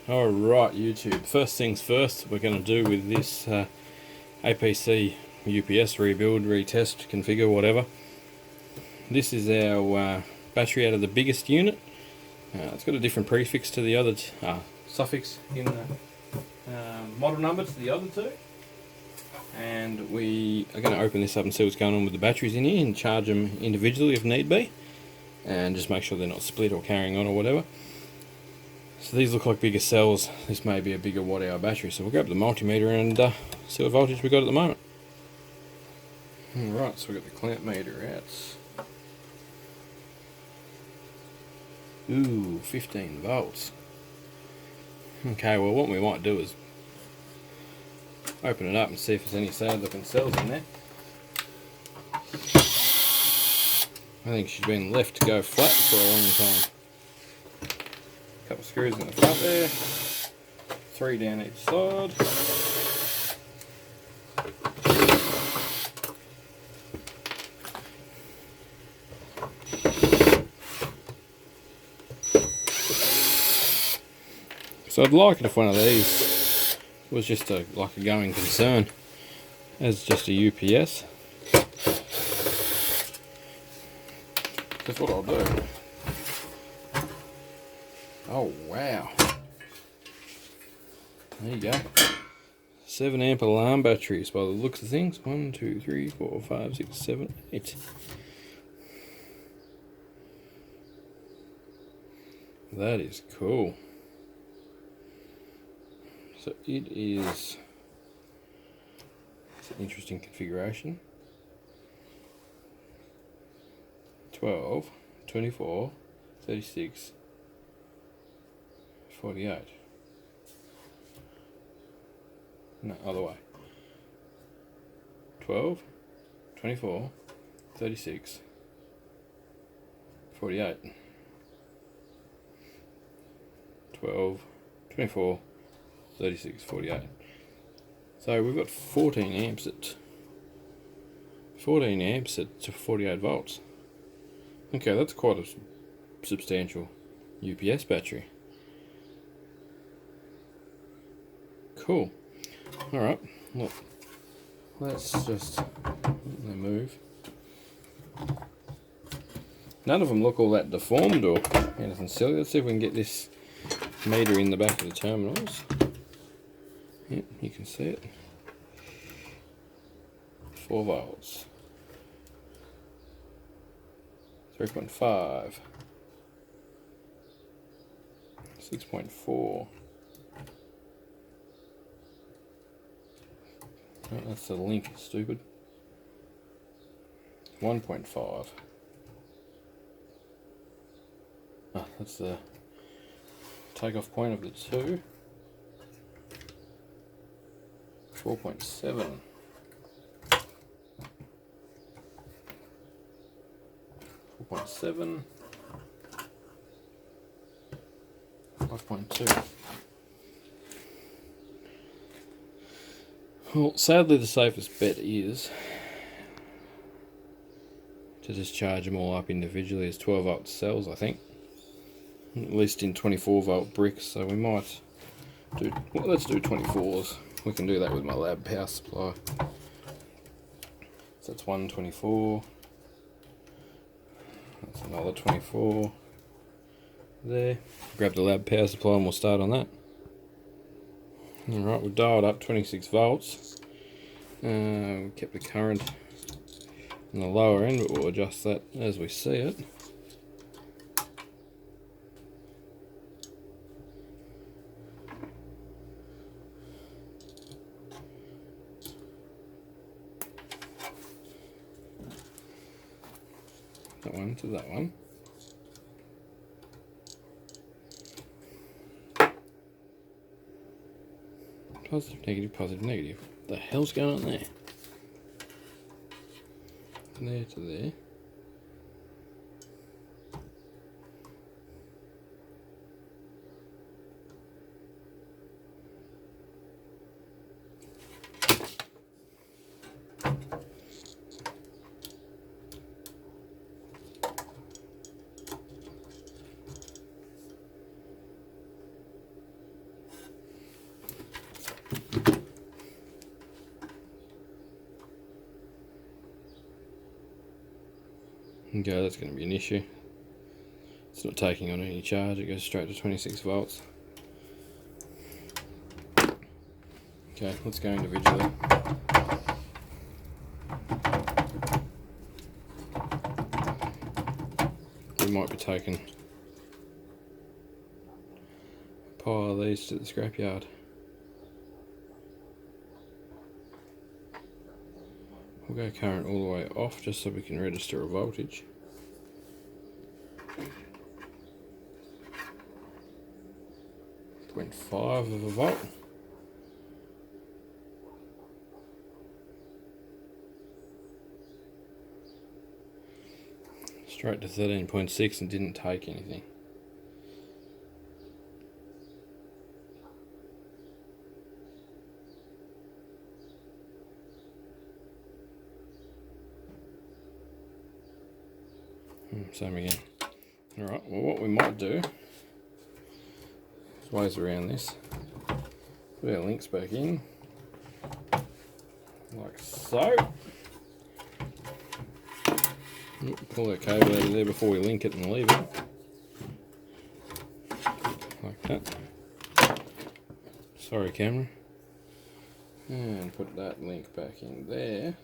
Alright YouTube, first things first, we're going to do with this APC UPS rebuild, retest, configure, whatever. This is our battery out of the biggest unit. It's got a different prefix to the other, suffix in the model number to the other two. And we are going to open this up and see what's going on with the batteries in here and charge them individually if need be. And just make sure they're not split or carrying on or whatever. So these look like bigger cells. This may be a bigger watt hour battery. So we'll grab the multimeter and see what voltage we got at the moment. Alright, so we've got the clamp meter out. Ooh, 15 volts. Okay, well what we might do is open it up and see if there's any sad looking cells in there. I think she's been left to go flat for a long time. Couple screws in the front there, 3 down each side. So I'd like it if one of these was just like a going concern as just a UPS. That's what I'll do. Oh wow, there you go. 7 amp alarm batteries by the looks of things. 1, 2, 3, 4, 5, 6, 7, 8. That is cool. So it is, it's an interesting configuration. 12, 24, 36, 48. No, other way. 12, 24, 36, 48. 12, 24, 36, 48. So we've got 14 amps at 48 volts. Okay, that's quite a substantial UPS battery. Cool. Alright, look, let's just move. None of them look all that deformed or anything silly. Let's see if we can get this meter in the back of the terminals. Yep, you can see it. 4 volts. 3.5. 6.4. Oh, that's the link, stupid. 1.5. Ah, that's the takeoff point of the 2. 4.7. 4.7. 5.2. Well, sadly the safest bet is to just charge them all up individually as 12 volt cells, I think. At least in 24 volt bricks, so we might do, well, let's do 24s. We can do that with my lab power supply. So that's 124. That's another 24 there. Grab the lab power supply and we'll start on that. Alright, we've dialed up 26 volts. We kept the current on the lower end, but we'll adjust that as we see it. That one to that one. Positive, negative, positive, negative. What the hell's going on there? There to there. Okay, that's going to be an issue. It's not taking on any charge, it goes straight to 26 volts. Okay, let's go individually. We might be taking a pile of these to the scrapyard. We'll go current all the way off just so we can register a voltage. 0.5 of a volt. Straight to 13.6 and didn't take anything. Same again. Alright, well what we might do, there's ways around this. Put our links back in, like so. Pull our cable out of there before we link it and leave it. Like that. Sorry camera. And put that link back in there.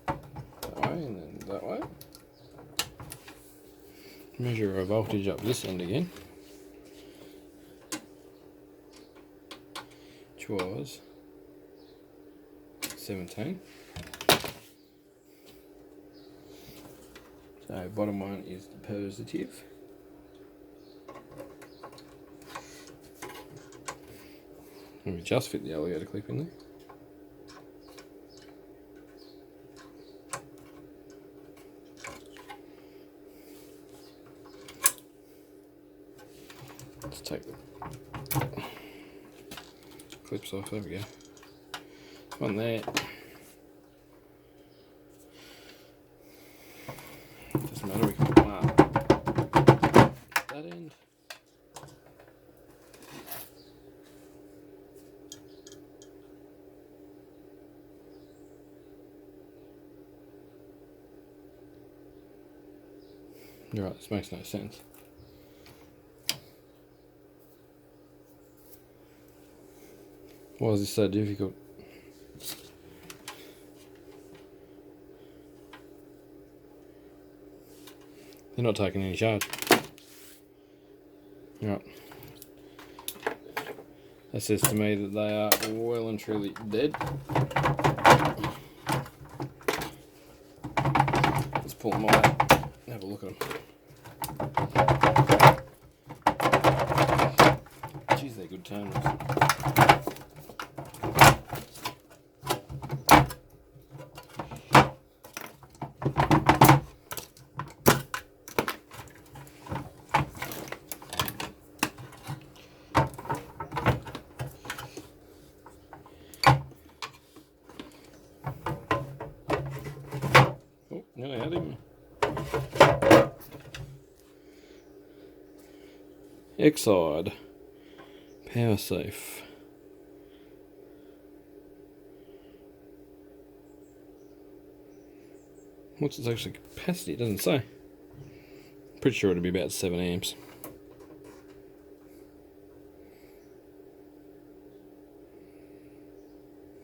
That way and then that way. Measure our voltage up this end again, which was 17. So bottom one is the positive. And we just fit the alligator clip in there. Let's take the clips off, there we go. One there. Doesn't matter, we can put one up that end. You're right, this makes no sense. Why is this so difficult? They're not taking any charge. Right. That says to me that they are well and truly dead. Let's pull them all out and have a look at them. Jeez, they're good terminals. Oh, nearly had him. Exide power safe. What's its actual capacity? It doesn't say. Pretty sure it'd be about 7 amps.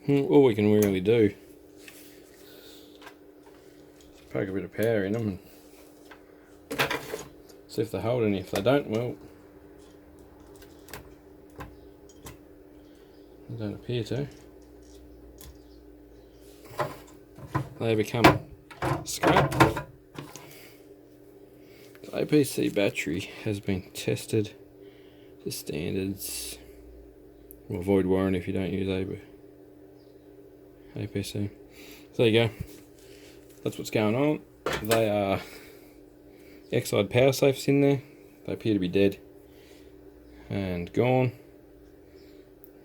All we can really do is poke a bit of power in them and see if they hold any. If they don't, well, they don't appear to. They become scrap. The APC battery has been tested to standards. Will avoid warranty if you don't use APC. So there you go. That's what's going on. They are Exide power safes in there. They appear to be dead and gone.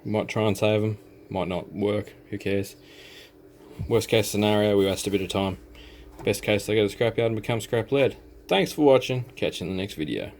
Might try and save them. Might not work. Who cares? Worst case scenario, we waste a bit of time. Best case, they go to the scrapyard and become scrap lead. Thanks for watching. Catch you in the next video.